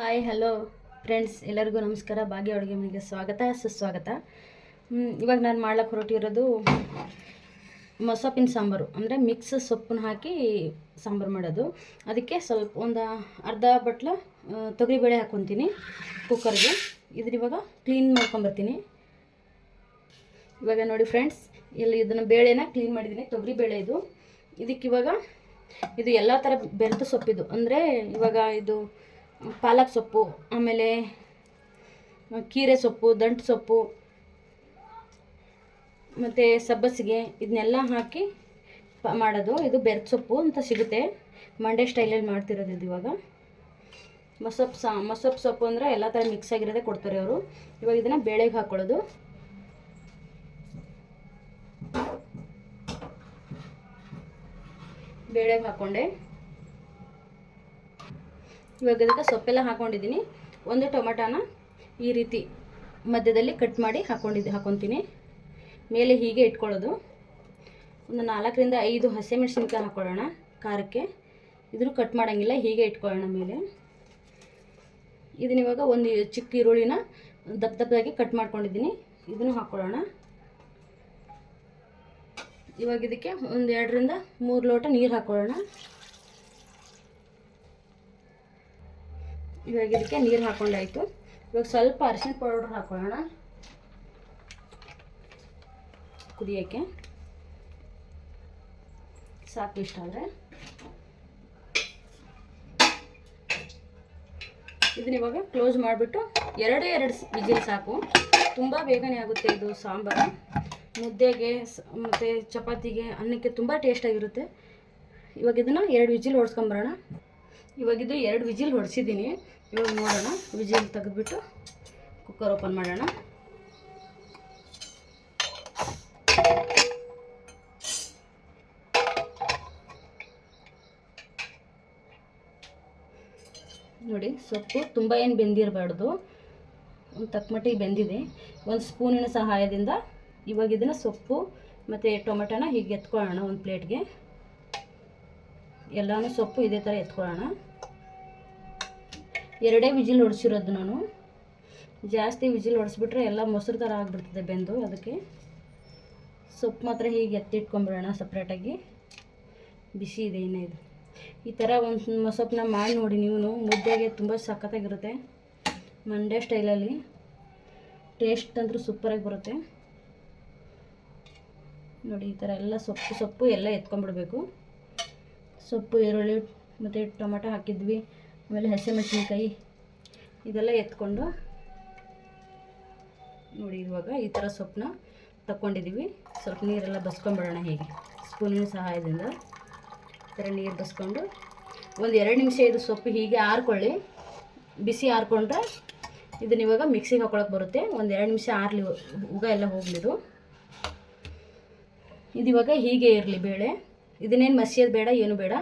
Hi hello friends, ಎಲ್ಲರಿಗೂ ನಮಸ್ಕಾರ. ಭಾಗ್ಯ ಅಡುಗೆ ಮನೆಗೆ ಸ್ವಾಗತ ಸುಸ್ವಾಗತ. ಇವಾಗ ನಾನು ಮಾಡ್ಲಿಕ್ಕೆ ಹೊರಟಿರೋದು ಮೊಸೊಪ್ಪಿನ ಸಾಂಬಾರು, ಅಂದರೆ ಮಿಕ್ಸ್ ಸೊಪ್ಪನ್ನ ಹಾಕಿ ಸಾಂಬಾರು ಮಾಡೋದು. ಅದಕ್ಕೆ ಸ್ವಲ್ಪ ಒಂದು ಅರ್ಧ ಬಟ್ಲ ತೊಗರಿಬೇಳೆ ಹಾಕ್ಕೊತೀನಿ ಕುಕ್ಕರ್ಗೆ. ಇವಾಗ ಕ್ಲೀನ್ ಮಾಡ್ಕೊಂಬರ್ತೀನಿ. ಇವಾಗ ನೋಡಿ ಫ್ರೆಂಡ್ಸ್, ಇಲ್ಲಿ ಇದನ್ನು ಬೇಳೆನ ಕ್ಲೀನ್ ಮಾಡಿದ್ದೀನಿ. ತೊಗರಿಬೇಳೆ ಇದಕ್ಕಿವಾಗ ಇದು ಎಲ್ಲ ಥರ ಬೆರೆತ ಸೊಪ್ಪಿದು, ಅಂದರೆ ಇವಾಗ ಇದು ಪಾಲಕ್ ಸೊಪ್ಪು, ಆಮೇಲೆ ಕೀರೆ ಸೊಪ್ಪು, ದಂಟು ಸೊಪ್ಪು ಮತ್ತು ಸಬ್ಬಸಿಗೆ, ಇದನ್ನೆಲ್ಲ ಹಾಕಿ ಮಾಡೋದು. ಇದು ಬೆರ್ತ್ ಸೊಪ್ಪು ಅಂತ ಸಿಗುತ್ತೆ, ಮಂಡ್ಯ ಸ್ಟೈಲಲ್ಲಿ ಮಾಡ್ತಿರೋದು ಇದು. ಇವಾಗ ಮೊಸೊಪ್ಪು ಸೊಪ್ಪು ಅಂದರೆ ಎಲ್ಲ ಥರ ಮಿಕ್ಸ್ ಆಗಿರೋದೇ ಕೊಡ್ತಾರೆ ಅವರು. ಇವಾಗ ಇದನ್ನು ಬೇಳೆಗೆ ಹಾಕ್ಕೊಳ್ಳೋದು. ಬೇಳೆಗೆ ಹಾಕ್ಕೊಂಡೆ. ಇವಾಗ ಇದಕ್ಕೆ ಸೊಪ್ಪೆಲ್ಲ ಹಾಕ್ಕೊಂಡಿದ್ದೀನಿ. ಒಂದು ಟೊಮೆಟೊನ ಈ ರೀತಿ ಮಧ್ಯದಲ್ಲಿ ಕಟ್ ಮಾಡಿ ಹಾಕ್ಕೊತೀನಿ. ಮೇಲೆ ಹೀಗೆ ಇಟ್ಕೊಳ್ಳೋದು. ಒಂದು 4ರಿಂದ 5 ಹಸಿಮೆಣಸಿನ್ಕಾಯಿ ಹಾಕ್ಕೊಳ್ಳೋಣ ಖಾರಕ್ಕೆ. ಇದನ್ನು ಕಟ್ ಮಾಡೋಂಗಿಲ್ಲ, ಹೀಗೆ ಇಟ್ಕೊಳ್ಳೋಣ ಮೇಲೆ. ಇದನ್ನ ಇವಾಗ ಒಂದು ಚಿಕ್ಕ ಈರುಳ್ಳಿನ ದಪ್ಪದಾಗಿ ಕಟ್ ಮಾಡ್ಕೊಂಡಿದ್ದೀನಿ, ಇದನ್ನು ಹಾಕ್ಕೊಳ್ಳೋಣ. ಇವಾಗ ಇದಕ್ಕೆ ಒಂದು 2ರಿಂದ 3 ಲೋಟ ನೀರು ಹಾಕ್ಕೊಳ್ಳೋಣ. ಇವಾಗ ಇದಕ್ಕೆ ನೀರು ಹಾಕ್ಕೊಂಡಾಯಿತು. ಇವಾಗ ಸ್ವಲ್ಪ ಅರಿಶಿನ ಪೌಡರ್ ಹಾಕ್ಕೊಳ್ಳೋಣ ಕುದಿಯೋಕ್ಕೆ. ಸಾಕು ಇಷ್ಟ ಆದರೆ. ಇದನ್ನ ಇವಾಗ ಕ್ಲೋಸ್ ಮಾಡಿಬಿಟ್ಟು 2 ವಿಜಿಲ್ ಸಾಕು. ತುಂಬ ಬೇಗನೆ ಆಗುತ್ತೆ ಇದು ಸಾಂಬಾರು. ಮುದ್ದೆಗೆ ಮತ್ತು ಚಪಾತಿಗೆ, ಅನ್ನಕ್ಕೆ ತುಂಬ ಟೇಸ್ಟಾಗಿರುತ್ತೆ. ಇವಾಗ ಇದನ್ನು 2 ವಿಜಿಲ್ ಹೊಡ್ಸ್ಕೊಂಬರೋಣ. ಇವಾಗಿದು 2 ವಿಜಿಲ್ ಹೊಡ್ಸಿದ್ದೀನಿ. ಇವಾಗ ನೋಡೋಣ, ವಿಜಿಲ್ ತೆಗೆದುಬಿಟ್ಟು ಕುಕ್ಕರ್ ಓಪನ್ ಮಾಡೋಣ. ನೋಡಿ, ಸೊಪ್ಪು ತುಂಬ ಏನು ಬೆಂದಿರಬಾರ್ದು, ಒಂದು ತಕ್ಕಮಟ್ಟಿಗೆ ಬೆಂದಿದೆ. ಒಂದು ಸ್ಪೂನಿನ ಸಹಾಯದಿಂದ ಇವಾಗ ಇದನ್ನು ಸೊಪ್ಪು ಮತ್ತು ಟೊಮೆಟೊನ ಹೀಗೆ ಎತ್ಕೊಳ್ಳೋಣ ಒಂದು ಪ್ಲೇಟ್ಗೆ. ಎಲ್ಲನೂ ಸೊಪ್ಪು ಇದೇ ಥರ ಎತ್ಕೊಳ್ಳೋಣ. 2 ವಿಜಿಲ್ ಹೊಡಿಸಿರೋದು ನಾನು. ಜಾಸ್ತಿ ವಿಜಿಲ್ ಹೊಡಿಸ್ಬಿಟ್ರೆ ಎಲ್ಲ ಮೊಸರು ಥರ ಆಗಿಬಿಡ್ತದೆ ಬೆಂದು. ಅದಕ್ಕೆ ಸೊಪ್ಪು ಮಾತ್ರ ಹೀಗೆ ಎತ್ತಿಟ್ಕೊಂಬಿಡೋಣ ಸಪ್ರೇಟಾಗಿ. ಬಿಸಿ ಇದೆ ಇನ್ನೂ ಇದು. ಈ ಥರ ಒಂದು ಮೊಸಪ್ಪನ್ನ ಮಾಡಿ ನೋಡಿ ನೀವು, ಮುದ್ದೆಗೆ ತುಂಬ ಸಖತ್ತಾಗಿರುತ್ತೆ. ಮಂಡ್ಯ ಸ್ಟೈಲಲ್ಲಿ ಟೇಸ್ಟ್ ಅಂತೂ ಸೂಪರಾಗಿ ಬರುತ್ತೆ ನೋಡಿ. ಈ ಥರ ಎಲ್ಲ ಸೊಪ್ಪು ಎಲ್ಲ ಎತ್ಕೊಂಡ್ಬಿಡ್ಬೇಕು. ಸೊಪ್ಪು, ಈರುಳ್ಳಿ ಮತ್ತು ಟೊಮೆಟೊ ಹಾಕಿದ್ವಿ, ಆಮೇಲೆ ಹಸಿಮೆಣಸಿನ್ಕಾಯಿ ಇದೆಲ್ಲ ಎತ್ಕೊಂಡು ನೋಡಿ. ಇವಾಗ ಈ ಥರ ಸೊಪ್ಪನ್ನ ತಗೊಂಡಿದ್ದೀವಿ. ಸ್ವಲ್ಪ ನೀರೆಲ್ಲ ಬಸ್ಕೊಂಬಿಡೋಣ ಹೀಗೆ ಸ್ಪೂನಿನ ಸಹಾಯದಿಂದ. ಈ ಥರ ನೀರು ಬಸ್ಕೊಂಡು ಒಂದು 2 ನಿಮಿಷ ಇದು ಸೊಪ್ಪು ಹೀಗೆ ಆರ್ಕೊಳ್ಳಿ. ಬಿಸಿ ಆರ್ಕೊಂಡ್ರೆ ಇದನ್ನ ಇವಾಗ ಮಿಕ್ಸಿಗೆ ಹಾಕ್ಕೊಳಕ್ಕೆ ಬರುತ್ತೆ. ಒಂದು 2 ನಿಮಿಷ ಆರಲಿ, ಉಗ ಎಲ್ಲ ಹೋಗ್ಲಿದು. ಇದು ಇವಾಗ ಹೀಗೆ ಇರಲಿ ಬೇಳೆ. ಇದನ್ನೇನು ಮಸಿಯೋದು ಬೇಡ, ಏನು ಬೇಡ.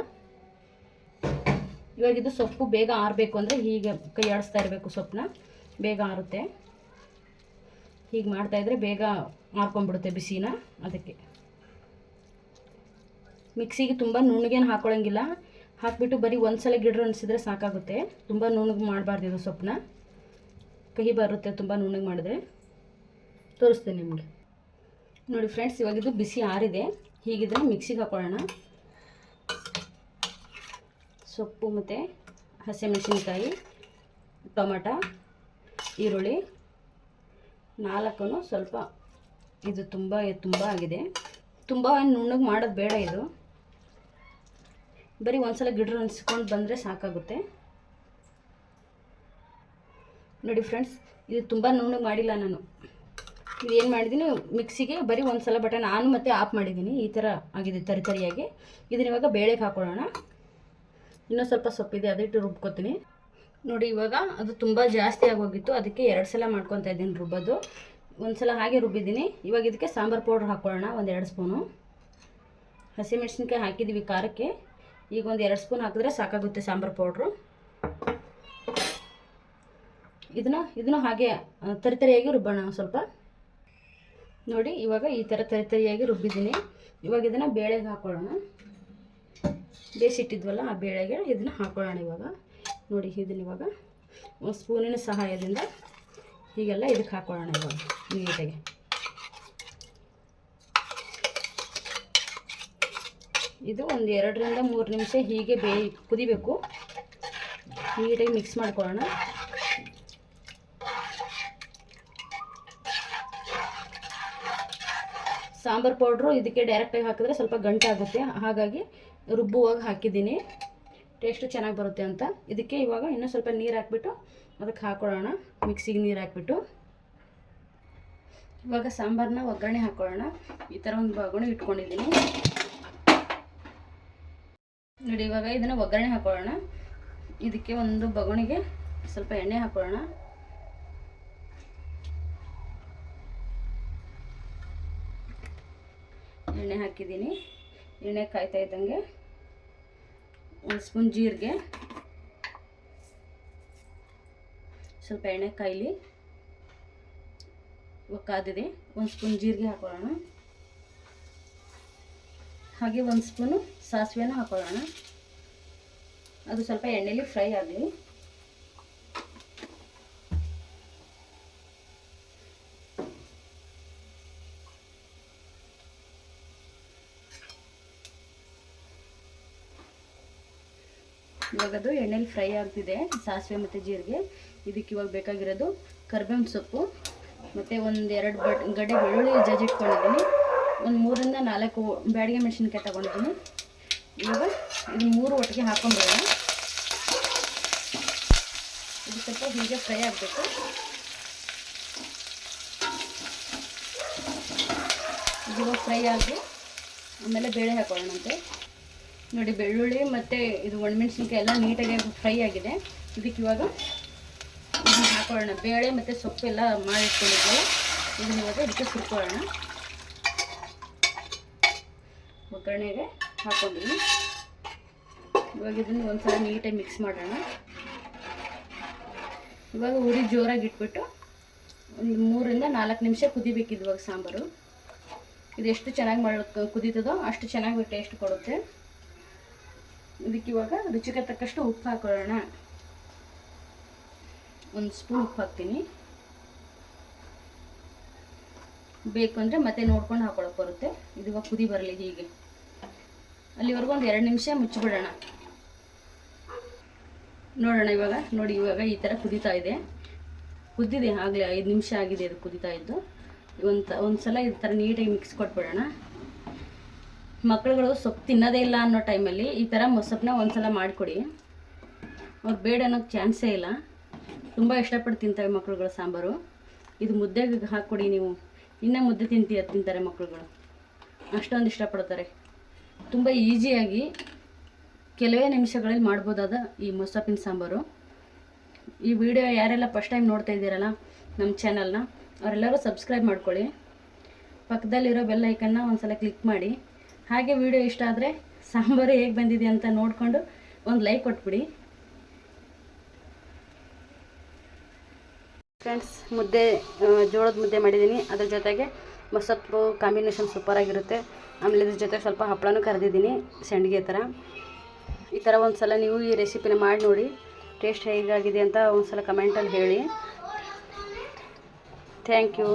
ಇವಾಗ ಇದು ಸೊಪ್ಪು ಬೇಗ ಆರಬೇಕು ಅಂದರೆ ಹೀಗೆ ಕೈ ಆಡಿಸ್ತಾ ಇರಬೇಕು. ಸೊಪ್ಪನ್ನ ಬೇಗ ಆರುತ್ತೆ. ಹೀಗೆ ಮಾಡ್ತಾಯಿದ್ರೆ ಬೇಗ ಆರ್ಕೊಂಡ್ಬಿಡುತ್ತೆ ಬಿಸಿನ. ಅದಕ್ಕೆ ಮಿಕ್ಸಿಗೆ ತುಂಬ ನುಣ್ಣಗೇನು ಹಾಕ್ಕೊಳ್ಳೋಂಗಿಲ್ಲ. ಹಾಕಿಬಿಟ್ಟು ಬರೀ ಒಂದು ಸಲ ಗಿಡ್ರು ಅನಿಸಿದ್ರೆ ಸಾಕಾಗುತ್ತೆ. ತುಂಬ ನುಣ್ಣಗೆ ಮಾಡಬಾರ್ದು ಇದು ಸೊಪ್ಪನ್ನ, ಕಹಿ ಬರುತ್ತೆ ತುಂಬ ನುಣ್ಣಗೆ ಮಾಡಿದ್ರೆ. ತೋರಿಸ್ತೀನಿ ನಿಮಗೆ ನೋಡಿ ಫ್ರೆಂಡ್ಸ್. ಇವಾಗ ಇದು ಬಿಸಿ ಆರಿದೆ. ಹೀಗಿದ್ರೆ ಮಿಕ್ಸಿಗೆ ಹಾಕ್ಕೊಳ್ಳೋಣ. ಸೊಪ್ಪು ಮತ್ತು ಹಸಿಮೆಣಸಿನ್ಕಾಯಿ, ಟೊಮೆಟೊ, ಈರುಳ್ಳಿ 4 ಸ್ವಲ್ಪ. ಇದು ತುಂಬ ಆಗಿದೆ. ತುಂಬ ನುಣ್ಣಗೆ ಮಾಡೋದು ಬೇಡ. ಇದು ಬರೀ ಒಂದು ಸಲ ಗಿಡ್ರು ಅನಿಸ್ಕೊಂಡು ಬಂದರೆ ಸಾಕಾಗುತ್ತೆ ನೋಡಿ ಫ್ರೆಂಡ್ಸ್. ಇದು ತುಂಬ ನುಣ್ಣಗೆ ಮಾಡಿಲ್ಲ ನಾನು. ಇದೇನು ಮಾಡಿದ್ದೀನಿ, ಮಿಕ್ಸಿಗೆ ಬರೀ ಒಂದು ಸಲ ಬಟನ್ ಆನ್ ಮತ್ತು ಆಫ್ ಮಾಡಿದ್ದೀನಿ. ಈ ಥರ ಆಗಿದೆ ತರಿಯಾಗಿ. ಇದನ್ನ ಇವಾಗ ಬೇಳೆಗೆ ಹಾಕ್ಕೊಳ್ಳೋಣ. ಇನ್ನೂ ಸ್ವಲ್ಪ ಸೊಪ್ಪಿದೆ, ಅದಿಟ್ಟು ರುಬ್ಕೊತೀನಿ ನೋಡಿ. ಇವಾಗ ಅದು ತುಂಬ ಜಾಸ್ತಿ ಆಗೋಗಿತ್ತು, ಅದಕ್ಕೆ 2 ಸಲ ಮಾಡ್ಕೊತಾ ಇದ್ದೀನಿ ರುಬ್ಬೋದು. ಒಂದು ಸಲ ಹಾಗೆ ರುಬ್ಬಿದ್ದೀನಿ. ಇವಾಗ ಇದಕ್ಕೆ ಸಾಂಬಾರು ಪೌಡ್ರ್ ಹಾಕ್ಕೊಳ್ಳೋಣ. ಒಂದು 2 ಸ್ಪೂನು. ಹಸಿಮೆಣಸಿನ್ಕಾಯಿ ಹಾಕಿದ್ದೀವಿ ಖಾರಕ್ಕೆ. ಈಗ ಒಂದು 2 ಸ್ಪೂನ್ ಹಾಕಿದ್ರೆ ಸಾಕಾಗುತ್ತೆ ಸಾಂಬಾರು ಪೌಡ್ರು. ಇದನ್ನು ಹಾಗೆ ತರಿಯಾಗಿ ರುಬ್ಬೋಣ ಸ್ವಲ್ಪ ನೋಡಿ. ಇವಾಗ ಈ ಥರ ತರಿಯಾಗಿ ರುಬ್ಬಿದ್ದೀನಿ. ಇವಾಗ ಇದನ್ನು ಬೇಳೆಗೆ ಹಾಕ್ಕೊಳ್ಳೋಣ. ಬೇಯಿಸಿಟ್ಟಿದ್ವಲ್ಲ ಆ ಬೇಳೆಗೆ ಇದನ್ನು ಹಾಕ್ಕೊಳ್ಳೋಣ. ಇವಾಗ ನೋಡಿ, ಇದನ್ನ ಇವಾಗ ಒಂದು ಸ್ಪೂನಿನ ಸಹಾಯದಿಂದ ಹೀಗೆಲ್ಲ ಇದಕ್ಕೆ ಹಾಕೊಳ್ಳೋಣ ಇವಾಗ ನೀಟಾಗಿ. ಇದು ಒಂದು 2 ರಿಂದ 3 ನಿಮಿಷ ಹೀಗೆ ಕುದಿಬೇಕು. ನೀಟಾಗಿ ಮಿಕ್ಸ್ ಮಾಡ್ಕೊಳ್ಳೋಣ. ಸಾಂಬಾರು ಪೌಡ್ರು ಇದಕ್ಕೆ ಡೈರೆಕ್ಟಾಗಿ ಹಾಕಿದ್ರೆ ಸ್ವಲ್ಪ ಗಂಟಾಗುತ್ತೆ, ಹಾಗಾಗಿ ರುಬ್ಬುವಾಗ ಹಾಕಿದ್ದೀನಿ, ಟೇಸ್ಟು ಚೆನ್ನಾಗಿ ಬರುತ್ತೆ ಅಂತ. ಇದಕ್ಕೆ ಇವಾಗ ಇನ್ನೂ ಸ್ವಲ್ಪ ನೀರು ಹಾಕ್ಬಿಟ್ಟು ಅದಕ್ಕೆ ಹಾಕೊಳ್ಳೋಣ. ಮಿಕ್ಸಿಗೆ ನೀರು ಹಾಕ್ಬಿಟ್ಟು ಇವಾಗ ಸಾಂಬಾರನ್ನ ಒಗ್ಗರಣೆ ಹಾಕೊಳ್ಳೋಣ. ಈ ಥರ ಒಂದು ಬೊಗಣೆ ಇಟ್ಕೊಂಡಿದ್ದೀನಿ ನೋಡಿ. ಇವಾಗ ಇದನ್ನು ಒಗ್ಗರಣೆ ಹಾಕೊಳ್ಳೋಣ. ಇದಕ್ಕೆ ಒಂದು ಬೊಗಣೆಗೆ ಸ್ವಲ್ಪ ಎಣ್ಣೆ ಹಾಕೊಳ್ಳೋಣ. ಎಣ್ಣೆ ಹಾಕಿದ್ದೀನಿ. ಎಣ್ಣೆ ಕಾಯ್ತಾ ಇದ್ದಂಗೆ 1 ಸ್ಪೂನ್ ಜೀರಿಗೆ, ಸ್ವಲ್ಪ ಎಣ್ಣೆ ಕಾಯಿಲಿ. ಇವಾಗ ಕಾದಿದೆ. 1 ಸ್ಪೂನ್ ಜೀರಿಗೆ ಹಾಕೊಳ್ಳೋಣ. ಹಾಗೆ 1 ಸ್ಪೂನು ಸಾಸಿವೆನ ಹಾಕೊಳ್ಳೋಣ. ಅದು ಸ್ವಲ್ಪ ಎಣ್ಣೆಲಿ ಫ್ರೈ ಆಗಲಿ. ಇವಾಗ ಅದು ಎಣ್ಣೆಲಿ ಫ್ರೈ ಆಗ್ತಿದೆ, ಸಾಸಿವೆ ಮತ್ತು ಜೀರಿಗೆ. ಇದಕ್ಕೆ ಇವಾಗ ಬೇಕಾಗಿರೋದು ಕರಿಬೇವಿನ ಸೊಪ್ಪು ಮತ್ತು 1-2 ಗಡ್ಡೆ ಬೆಳ್ಳುಳ್ಳಿ ಜಜ್ಜಿಟ್ಕೊಂಡಿದ್ದೀನಿ. ಒಂದು 3 ರಿಂದ 4 ಬ್ಯಾಡಿಗೆ ಮೆಣಸಿನ್ಕಾಯಿ ತೊಗೊಂಡಿದ್ದೀನಿ. ಇವಾಗ ಇದು 3 ಒಟ್ಟಿಗೆ ಹಾಕೊಂಡ್ಬಿಡೋಣ. ಇದು ಸ್ವಲ್ಪ ಹೀಗೆ ಫ್ರೈ ಆಗಬೇಕು. ಇವಾಗ ಫ್ರೈ ಆಗಿ ಆಮೇಲೆ ಬೇಳೆ ಹಾಕೊಳ್ಳೋಣಂತೆ ನೋಡಿ. ಬೆಳ್ಳುಳ್ಳಿ ಮತ್ತು ಇದು ಒಣಮೆಣಸಿನ್ಕಾಯಿ ಎಲ್ಲ ನೀಟಾಗಿ ಫ್ರೈ ಆಗಿದೆ. ಇದಕ್ಕೆ ಇವಾಗ ಇದನ್ನು ಹಾಕೊಳ್ಳೋಣ. ಬೇಳೆ ಮತ್ತು ಸೊಪ್ಪೆಲ್ಲ ಮಾಡಿಟ್ಕೊಂಡಿದ್ವಲ್ಲ ಇದನ್ನ ಇವಾಗ ಇದಕ್ಕೆ ಸುರ್ಕೊಳ್ಳೋಣ. ಒಗ್ಗರಣೆಗೆ ಹಾಕೊಂಡಿದ್ದೀನಿ. ಇವಾಗ ಇದನ್ನು ಒಂದ್ಸಲ ನೀಟಾಗಿ ಮಿಕ್ಸ್ ಮಾಡೋಣ. ಇವಾಗ ಉರಿ ಜೋರಾಗಿ ಇಟ್ಬಿಟ್ಟು ಒಂದು 3 ರಿಂದ 4 ನಿಮಿಷ ಕುದಿಬೇಕಿದ್ದು. ಇವಾಗ ಸಾಂಬಾರು ಇದು ಎಷ್ಟು ಚೆನ್ನಾಗಿ ಕುದೀತದೋ ಅಷ್ಟು ಚೆನ್ನಾಗಿ ಟೇಸ್ಟ್ ಕೊಡುತ್ತೆ. ಇದಕ್ಕೆ ಇವಾಗ ರುಚಿಗೆ ತಕ್ಕಷ್ಟು ಉಪ್ಪು ಹಾಕೊಳ್ಳೋಣ. 1 ಸ್ಪೂನ್ ಉಪ್ಪು ಹಾಕ್ತೀನಿ. ಬೇಕು ಅಂದರೆ ಮತ್ತೆ ನೋಡ್ಕೊಂಡು ಹಾಕೊಳ್ಳೋಕೆ ಬರುತ್ತೆ. ಇದು ಇವಾಗ ಕುದಿ ಬರಲಿ ಹೀಗೆ. ಅಲ್ಲಿವರೆಗೂ ಒಂದು 2 ನಿಮಿಷ ಮುಚ್ಚಿಬಿಡೋಣ. ನೋಡೋಣ ಇವಾಗ ನೋಡಿ. ಇವಾಗ ಈ ಥರ ಕುದೀತಾ ಇದೆ. ಕುದ್ದಿದೆ ಆಗಲೇ 5 ನಿಮಿಷ ಆಗಿದೆ ಇದು ಕುದೀತಾ ಇದ್ದು. ಒಂದು ಸಲ ಈ ಥರ ನೀಟಾಗಿ ಮಿಕ್ಸ್ ಕೊಟ್ಬಿಡೋಣ. ಮಕ್ಕಳುಗಳು ಸೊಪ್ಪು ತಿನ್ನೋದೇ ಇಲ್ಲ ಅನ್ನೋ ಟೈಮಲ್ಲಿ ಈ ಥರ ಮೊಸಪ್ಪನ್ನ ಒಂದ್ಸಲ ಮಾಡಿಕೊಡಿ. ಅವ್ರು ಬೇಡ ಅನ್ನೋಕ್ಕೆ ಚಾನ್ಸೇ ಇಲ್ಲ. ತುಂಬ ಇಷ್ಟಪಟ್ಟು ತಿಂತವೆ ಮಕ್ಕಳುಗಳು ಸಾಂಬಾರು. ಇದು ಮುದ್ದೆಗೆ ಹಾಕ್ಕೊಡಿ ನೀವು, ಇನ್ನೂ ಮುದ್ದೆ ತಿಂತಾರೆ ಮಕ್ಕಳುಗಳು, ಅಷ್ಟೊಂದು ಇಷ್ಟಪಡ್ತಾರೆ. ತುಂಬ ಈಸಿಯಾಗಿ ಕೆಲವೇ ನಿಮಿಷಗಳಲ್ಲಿ ಮಾಡ್ಬೋದಾದ ಈ ಮೊಸಪ್ಪಿನ ಸಾಂಬಾರು. ಈ ವಿಡಿಯೋ ಯಾರೆಲ್ಲ ಫಸ್ಟ್ ಟೈಮ್ ನೋಡ್ತಾ ಇದ್ದೀರಲ್ಲ ನಮ್ಮ ಚಾನಲ್ನ, ಅವರೆಲ್ಲರೂ ಸಬ್ಸ್ಕ್ರೈಬ್ ಮಾಡ್ಕೊಳ್ಳಿ. ಪಕ್ಕದಲ್ಲಿರೋ ಬೆಲ್ ಐಕನ್ನ ಒಂದ್ಸಲ ಕ್ಲಿಕ್ ಮಾಡಿ. ಹಾಗೆ ವಿಡಿಯೋ ಇಷ್ಟ ಆದರೆ ಸಾಂಬಾರು ಹೇಗೆ ಬಂದಿದೆ ಅಂತ ನೋಡಿಕೊಂಡು ಒಂದು ಲೈಕ್ ಕೊಟ್ಬಿಡಿ. ಫ್ರೆಂಡ್ಸ್, ಮುದ್ದೆ ಜೋಳದ ಮುದ್ದೆ ಮಾಡಿದ್ದೀನಿ. ಅದ್ರ ಜೊತೆಗೆ ಮೊಸಪ್ಪು ಕಾಂಬಿನೇಷನ್ ಸೂಪರಾಗಿರುತ್ತೆ. ಆಮೇಲೆ ಇದ್ರ ಜೊತೆ ಸ್ವಲ್ಪ ಹಪ್ಪಳನೂ ಕರೆದಿದ್ದೀನಿ, ಸಂಡಿಗೆ ಥರ. ಈ ಥರ ಒಂದು ಸಲ ನೀವು ಈ ರೆಸಿಪಿನ ಮಾಡಿ ನೋಡಿ. ಟೇಸ್ಟ್ ಹೇಗಾಗಿದೆ ಅಂತ ಒಂದು ಸಲ ಕಮೆಂಟಲ್ಲಿ ಹೇಳಿ. Thank you.